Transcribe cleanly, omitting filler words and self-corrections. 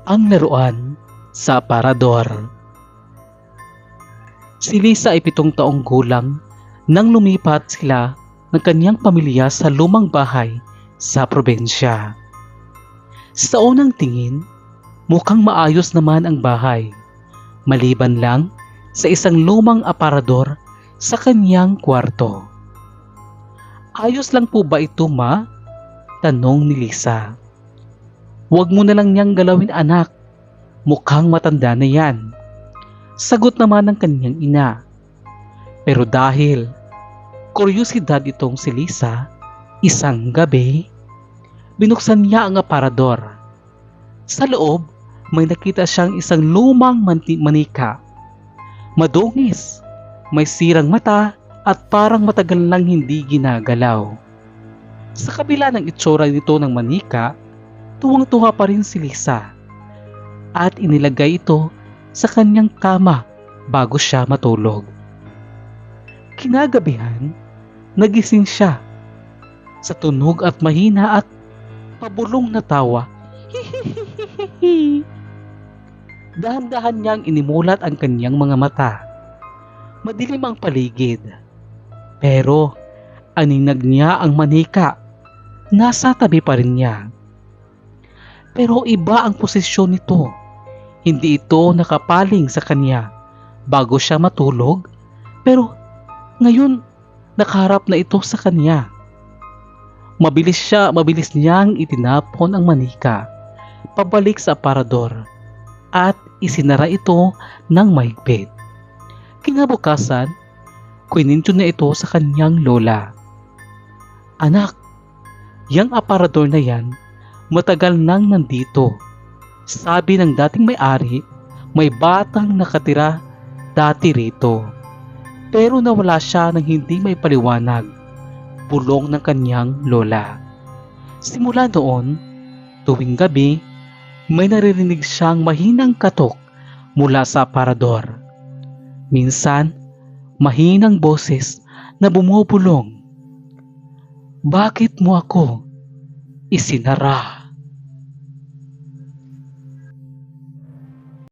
Ang laruan sa aparador. Si Lisa ay 7 taong gulang nang lumipat sila ng kanyang pamilya sa lumang bahay sa probensya. Sa unang tingin, mukhang maayos naman ang bahay, maliban lang sa isang lumang aparador sa kanyang kwarto. "Ayos lang po ba ito, ma?" tanong ni Lisa. "Huwag mo na lang niyang galawin, anak. Mukhang matanda na yan," sagot naman ng kanyang ina. Pero dahil kuryosidad itong si Lisa, isang gabi, binuksan niya ang aparador. Sa loob, may nakita siyang isang lumang manika. Madungis, may sirang mata at parang matagal nang hindi ginagalaw. Sa kabila ng itsura nito ng manika, tuwang-tuwa pa rin si Lisa at inilagay ito sa kanyang kama bago siya matulog. Kinagabihan, nagising siya sa tunog at mahina at pabulong na tawa. Dahan-dahan niyang inimulat ang kanyang mga mata. Madilim ang paligid, pero aninag niya ang manika. Nasa tabi pa rin niya. Pero iba ang posisyon nito. Hindi ito nakapaling sa kanya bago siya matulog, pero ngayon nakaharap na ito sa kanya. Mabilis niyang itinapon ang manika pabalik sa aparador at isinara ito ng mahigpit. Kinabukasan, kwinento na ito sa kanyang lola. "Anak, yang aparador na yan, matagal nang nandito. Sabi ng dating may-ari, may batang nakatira dati rito. Pero nawala siya nang hindi may paliwanag," bulong ng kanyang lola. Simula noon, tuwing gabi, may naririnig siyang mahinang katok mula sa aparador. Minsan, mahinang boses na bumubulong, "Bakit mo ako isinara?"